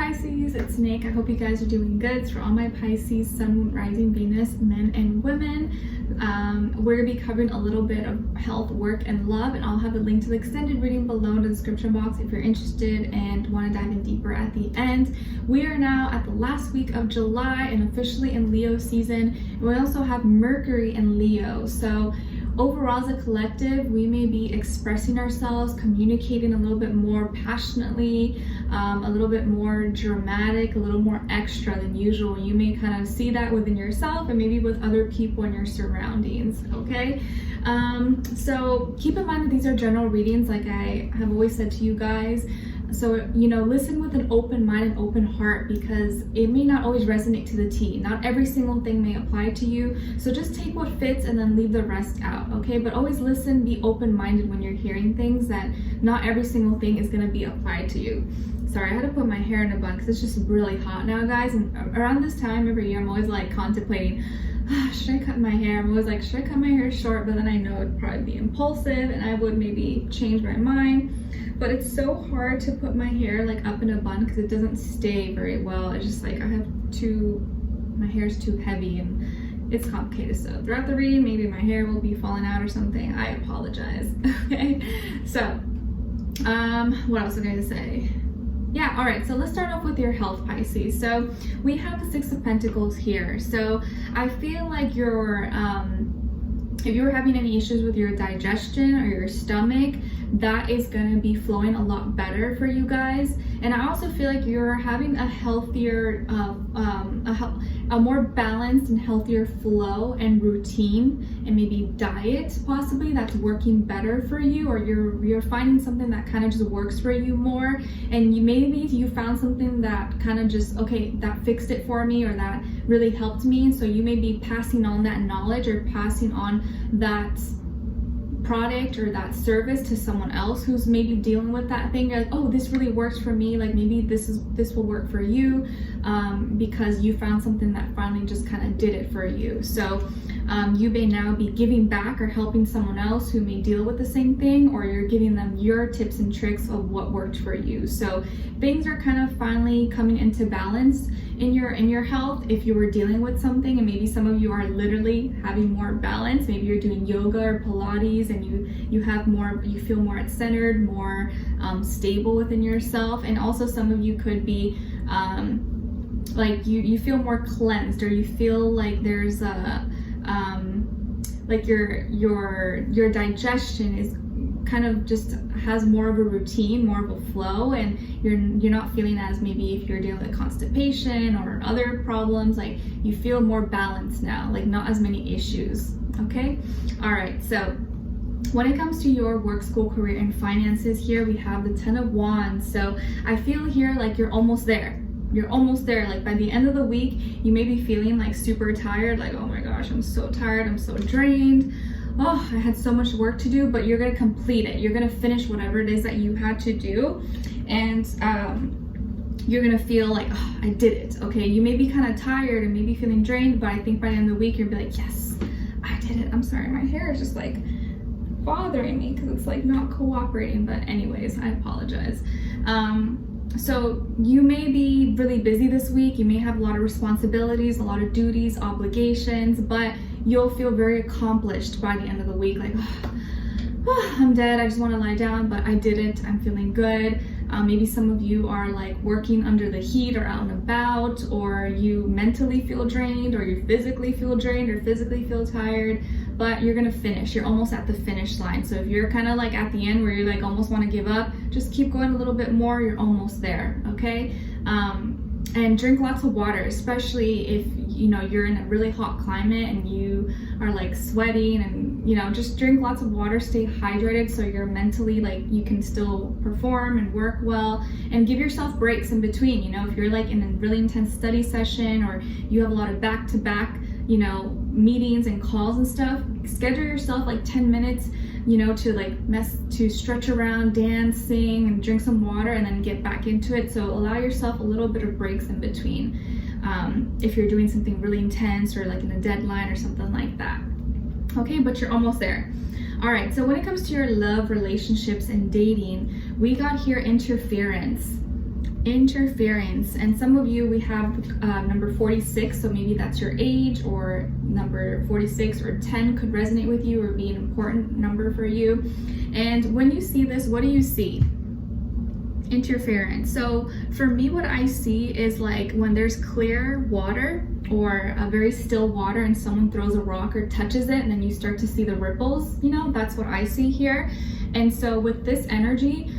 Pisces, it's Nick. I hope you guys are doing good. It's for all my Pisces, Sun, Moon, Rising, Venus, men and women. We're going to be covering a little bit of health, work, and love, and I'll have a link to the extended reading below in the description box if you're interested and want to dive in deeper at the end. We are now at the last week of July and officially in Leo season. And we also have Mercury in Leo. So overall, as a collective, we may be expressing ourselves, communicating a little bit more passionately, a little bit more dramatic, a little more extra than usual. You may kind of see that within yourself and maybe with other people in your surroundings, okay? So keep in mind that these are general readings, like I have always said to you guys. So, listen with an open mind and open heart, because it may not always resonate to the T. Not every single thing may apply to you. So just take what fits and then leave the rest out, okay? But always listen, be open-minded when you're hearing things, that not every single thing is going to be applied to you. Sorry, I had to put my hair in a bun because it's just really hot now, guys. And around this time every year, I'm always like contemplating, should I cut my hair? I'm always like, should I cut my hair short? But then I know it'd probably be impulsive and I would maybe change my mind. But it's so hard to put my hair like up in a bun because it doesn't stay very well. It's just like my hair's too heavy and it's complicated. So throughout the reading, maybe my hair will be falling out or something. I apologize, okay? So, what else was I going to say? Yeah, all right, so let's start off with your health, Pisces. So we have the Six of Pentacles here. So I feel like if you're having any issues with your digestion or your stomach, that is going to be flowing a lot better for you guys. And I also feel like you're having a healthier, a more balanced and healthier flow and routine, and maybe diet possibly that's working better for you, or you're finding something that kind of just works for you more, and you found something that kind of just, okay, that fixed it for me, or that really helped me. So you may be passing on that knowledge or passing on that product or that service to someone else who's maybe dealing with that thing. You're like, oh, this really works for me, like maybe this will work for you, because you found something that finally just kind of did it for you. So you may now be giving back or helping someone else who may deal with the same thing, or you're giving them your tips and tricks of what worked for you. So things are kind of finally coming into balance in your health. If you were dealing with something, and maybe some of you are literally having more balance, maybe you're doing yoga or Pilates and you feel more centered, more stable within yourself. And also some of you could be like you feel more cleansed, or you feel like there's like your digestion is kind of just has more of a routine, more of a flow, and you're not feeling as, maybe if you're dealing with constipation or other problems, like you feel more balanced now, like not as many issues, okay? All right, so when it comes to your work, school, career, and finances, here we have the Ten of Wands. So I feel here like you're almost there. You're almost there. Like by the end of the week, you may be feeling like super tired, like, oh my gosh, I'm so tired, I'm so drained. Oh, I had so much work to do, but you're gonna complete it. You're gonna finish whatever it is that you had to do, and you're gonna feel like, oh, I did it, okay? You may be kind of tired and maybe feeling drained, but I think by the end of the week, you'll be like, yes, I did it. I'm sorry, my hair is just like bothering me because it's like not cooperating, but anyways, I apologize. So you may be really busy this week. You may have a lot of responsibilities, a lot of duties, obligations, but you'll feel very accomplished by the end of the week. Like, oh, I'm dead, I just want to lie down, but I did it, I'm feeling good. Maybe some of you are like working under the heat or out and about, or you mentally feel drained, or you physically feel drained, or physically feel tired, but you're gonna finish. You're almost at the finish line. So if you're kind of like at the end where you like almost want to give up, just keep going a little bit more. You're almost there, okay? And drink lots of water, especially if you're in a really hot climate and you are like sweating, and just drink lots of water, stay hydrated, so you're mentally like you can still perform and work well, and give yourself breaks in between. If you're like in a really intense study session, or you have a lot of back-to-back meetings and calls and stuff, schedule yourself like 10 minutes to stretch around, dance, sing, and drink some water, and then get back into it. So allow yourself a little bit of breaks in between, if you're doing something really intense or like in a deadline or something like that, okay? But you're almost there. All right, so when it comes to your love, relationships, and dating, we got here interference. Interference. And some of you, we have number 46, so maybe that's your age, or number 46 or 10 could resonate with you or be an important number for you. And when you see this, what do you see? Interference. So for me, what I see is like when there's clear water or a very still water and someone throws a rock or touches it, and then you start to see the ripples, you know, that's what I see here. And so with this energy,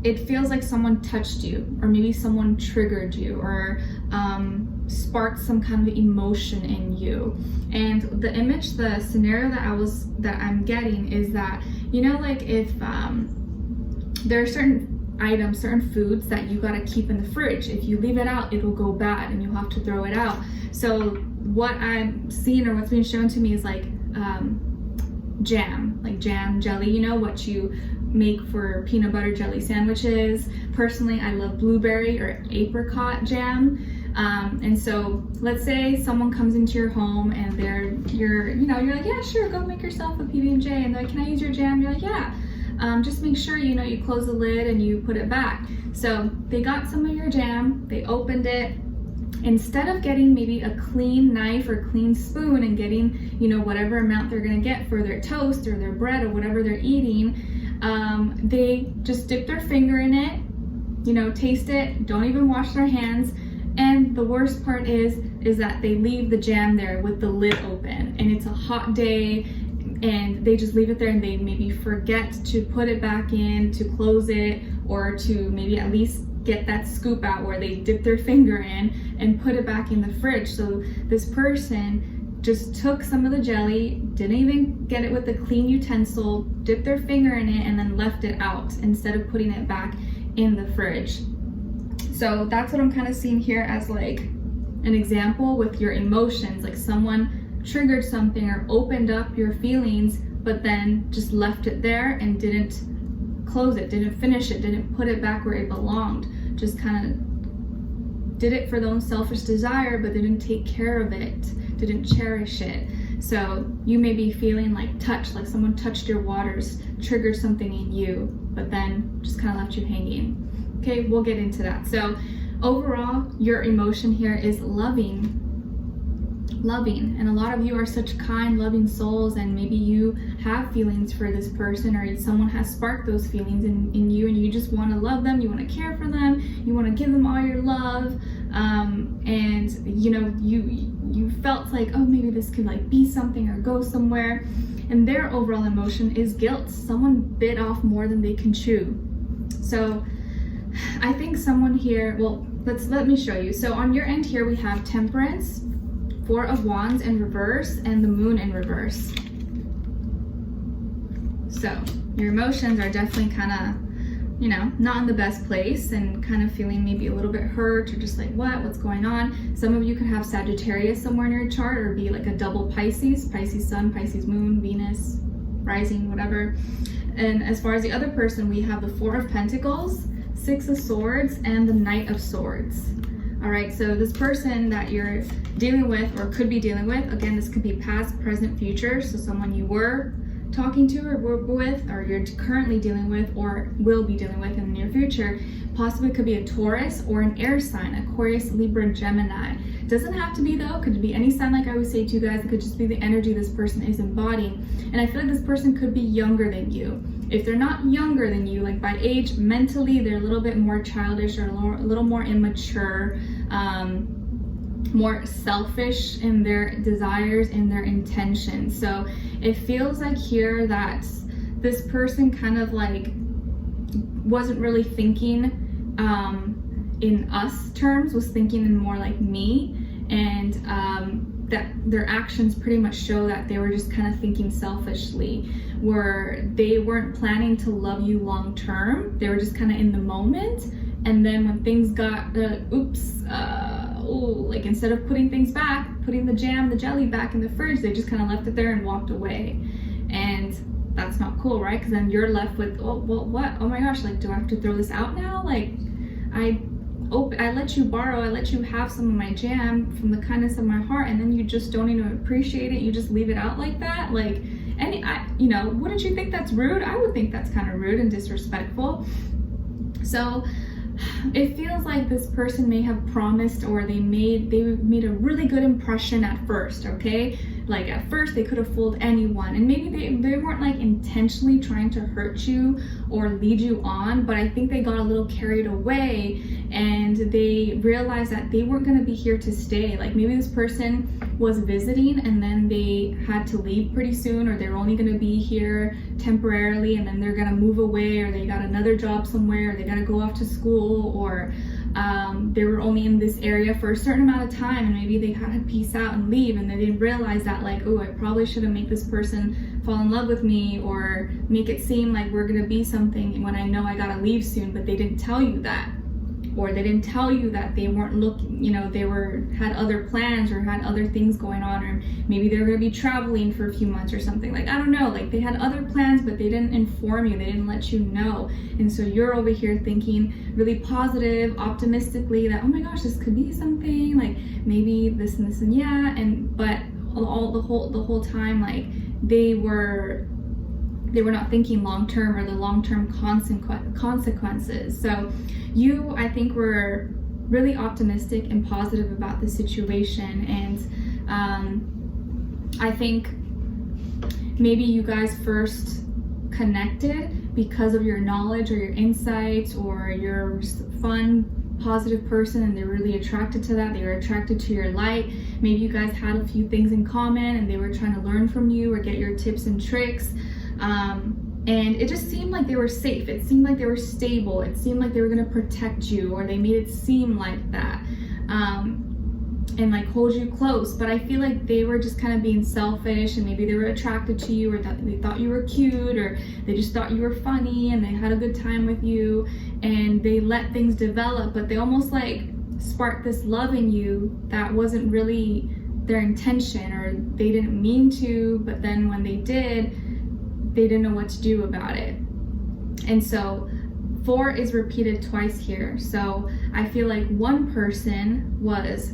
it feels like someone touched you, or maybe someone triggered you, or sparked some kind of emotion in you. And the image, the scenario that I'm getting is that, you know, like if there are certain items, certain foods that you gotta keep in the fridge. If you leave it out, it'll go bad and you'll have to throw it out. So what I'm seeing, or what's being shown to me, is like jam, like jam, jelly, you know, what you make for peanut butter jelly sandwiches. Personally, I love blueberry or apricot jam. And so let's say someone comes into your home and you're like, yeah, sure, go make yourself a PB&J, and they're like, can I use your jam? You're like, yeah. Just make sure, you know, you close the lid and you put it back. So they got some of your jam, they opened it. Instead of getting maybe a clean knife or clean spoon and getting, you know, whatever amount they're gonna get for their toast or their bread or whatever they're eating, they just dip their finger in it, you know, taste it, don't even wash their hands. And the worst part is that they leave the jam there with the lid open, and it's a hot day, and they just leave it there, and they maybe forget to put it back in, to close it, or to maybe at least get that scoop out where they dip their finger in and put it back in the fridge. So this person just took some of the jelly, didn't even get it with a clean utensil, dipped their finger in it, and then left it out instead of putting it back in the fridge. So that's what I'm kind of seeing here as like an example with your emotions, like someone triggered something or opened up your feelings, but then just left it there and didn't close it, didn't finish it, didn't put it back where it belonged, just kind of did it for their own selfish desire, but didn't take care of it, didn't cherish it. So you may be feeling like touched, like someone touched your waters, triggered something in you, but then just kind of left you hanging. Okay, we'll get into that. So overall, your emotion here is loving. And a lot of you are such kind, loving souls, and maybe you have feelings for this person, or someone has sparked those feelings in you, and you just want to love them, you want to care for them, you want to give them all your love, and you know, you felt like, oh, maybe this could like be something or go somewhere, and their overall emotion is guilt. Someone bit off more than they can chew. So I think someone here, well, let me show you. So on your end here, we have Temperance, Four of Wands in reverse, and the Moon in reverse. So your emotions are definitely kind of, you know, not in the best place, and kind of feeling maybe a little bit hurt, or just like, what's going on? Some of you could have Sagittarius somewhere in your chart, or be like a double Pisces Sun, Pisces Moon, Venus, rising, whatever. And as far as the other person, we have the Four of Pentacles, Six of Swords, and the Knight of Swords. All right, so this person that you're dealing with or could be dealing with, again, this could be past, present, future. So someone you were talking to or were with, or you're currently dealing with, or will be dealing with in the near future, possibly could be a Taurus or an air sign, Aquarius, Libra, Gemini. Doesn't have to be though, could be any sign. Like I always say to you guys, it could just be the energy this person is embodying. And I feel like this person could be younger than you. If they're not younger than you, like by age, mentally, they're a little bit more childish, or a little more immature, more selfish in their desires and their intentions. So it feels like here that this person kind of like wasn't really thinking in us terms, was thinking in more like me, and that their actions pretty much show that they were just kind of thinking selfishly, where they weren't planning to love you long term. They were just kind of in the moment, and then when things got like instead of putting things back, putting the jam, the jelly back in the fridge, they just kind of left it there and walked away. And that's not cool, right? Because then you're left with, oh, well, what? Oh my gosh, like, do I have to throw this out now? Like, I let you borrow, I let you have some of my jam from the kindness of my heart, and then you just don't even appreciate it. You just leave it out like that. Like, you know, wouldn't you think that's rude? I would think that's kind of rude and disrespectful. So it feels like this person may have promised, or they made a really good impression at first, okay? Like at first they could have fooled anyone, and maybe they weren't like intentionally trying to hurt you or lead you on, but I think they got a little carried away and they realized that they weren't going to be here to stay. Like maybe this person was visiting and then they had to leave pretty soon, or they're only going to be here temporarily and then they're going to move away, or they got another job somewhere, or they got to go off to school, or they were only in this area for a certain amount of time, and maybe they had to peace out and leave, and they didn't realize that, like, oh, I probably shouldn't make this person fall in love with me or make it seem like we're gonna be something when I know I gotta leave soon. But they didn't tell you that, or they didn't tell you that they weren't looking, you know, they had other plans or had other things going on, or maybe they were going to be traveling for a few months or something. Like, I don't know, like they had other plans, but they didn't inform you, they didn't let you know. And so you're over here thinking really positive, optimistically, that, oh my gosh, this could be something, like maybe this and this and yeah, and but all the whole time, like they were not thinking long-term, or the long-term consequences. So you, I think, were really optimistic and positive about the situation. And I think maybe you guys first connected because of your knowledge or your insights, or you're fun, positive person, and they're really attracted to that. They were attracted to your light. Maybe you guys had a few things in common and they were trying to learn from you or get your tips and tricks. And it just seemed like they were safe. It seemed like they were stable. It seemed like they were going to protect you, or they made it seem like that, and like hold you close. But I feel like they were just kind of being selfish, and maybe they were attracted to you, or that they thought you were cute, or they just thought you were funny and they had a good time with you, and they let things develop, but they almost like sparked this love in you that wasn't really their intention, or they didn't mean to, but then when they did, they didn't know what to do about it. And so 4 is repeated twice here. So I feel like one person was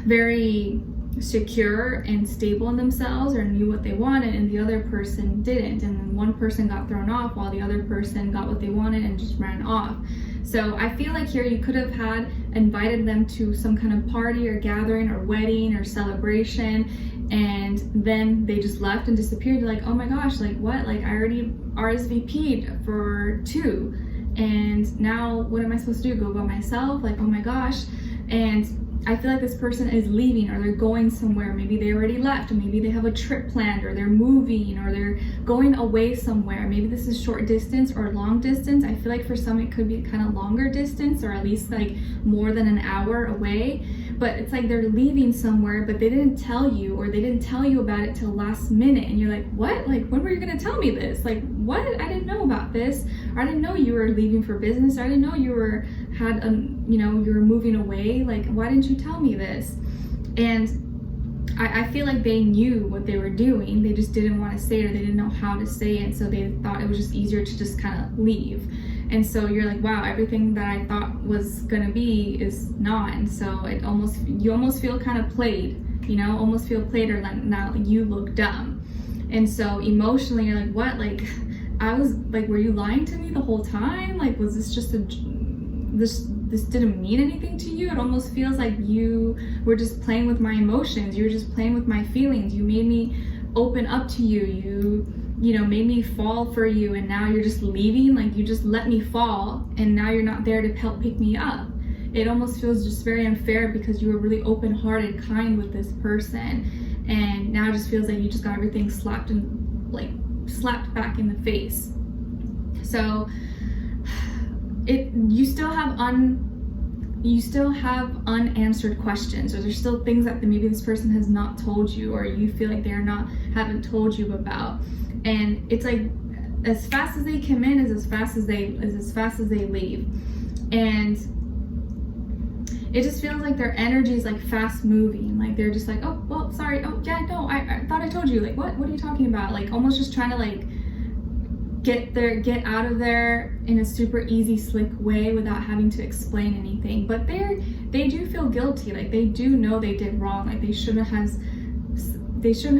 very secure and stable in themselves, or knew what they wanted, and the other person didn't. And then one person got thrown off while the other person got what they wanted and just ran off. So I feel like here you could have had invited them to some kind of party or gathering or wedding or celebration, and then they just left and disappeared. You're like, oh my gosh, like what? Like I already RSVP'd for 2, and now what am I supposed to do? Go by myself? Like, oh my gosh. And I feel like this person is leaving, or they're going somewhere. Maybe they already left, or maybe they have a trip planned, or they're moving, or they're going away somewhere. Maybe this is short distance or long distance. I feel like for some it could be kind of longer distance, or at least like more than an hour away. But it's like they're leaving somewhere, but they didn't tell you, or they didn't tell you about it till last minute. And you're like, what? Like, when were you gonna tell me this? Like, what? I didn't know about this. Or I didn't know you were leaving for business. Or I didn't know you were you were moving away. Like, why didn't you tell me this? And I feel like they knew what they were doing. They just didn't want to say it, or they didn't know how to say it. So they thought it was just easier to just kind of leave. And so you're like, wow, everything that I thought was gonna be is not. And so you almost feel kind of played, almost feel played, or like now you look dumb. And so emotionally you're like, what? Like, I was like, were you lying to me the whole time? Like, was this just this didn't mean anything to you? It almost feels like you were just playing with my emotions. You were just playing with my feelings. You made me open up to you. You made me fall for you, and now you're just leaving. Like, you just let me fall, and now you're not there to help pick me up. It almost feels just very unfair, because you were really open-hearted, kind with this person, and now it just feels like you just got everything slapped back in the face. So you still have unanswered questions, or there's still things that maybe this person has not told you, or you feel like haven't told you about. And it's like, as fast as they come in is as fast as they leave. And it just feels like their energy is like fast moving. Like they're just like, oh, well, sorry. Oh yeah, no, I thought I told you. Like, what are you talking about? Like, almost just trying to like get out of there in a super easy, slick way without having to explain anything. But they do feel guilty. Like, they do know they did wrong. Like, they shouldn't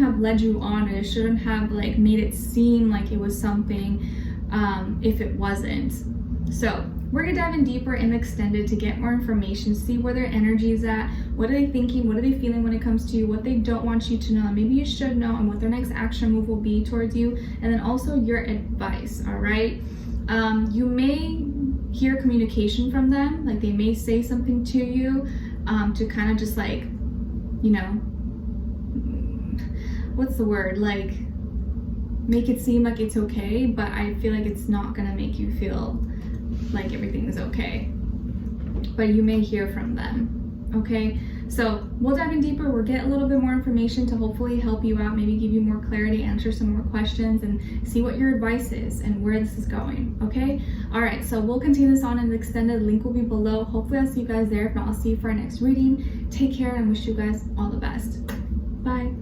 have led you on, or they shouldn't have like made it seem like it was something if it wasn't. So we're gonna dive in deeper in the extended to get more information, see where their energy is at, what are they thinking, what are they feeling when it comes to you, what they don't want you to know, maybe you should know, and what their next action move will be towards you, and then also your advice. All right, you may hear communication from them, like they may say something to you to kind of just like, you know, what's the word, like make it seem like it's okay, but I feel like it's not gonna make you feel like everything is okay, but you may hear from them. Okay, so we'll dive in deeper, we'll get a little bit more information to hopefully help you out, maybe give you more clarity, answer some more questions, and see what your advice is and where this is going. Okay, all right, so we'll continue this on in the extended. Link will be below. Hopefully I'll see you guys there. If not, I'll see you for our next reading. Take care and wish you guys all the best. Bye.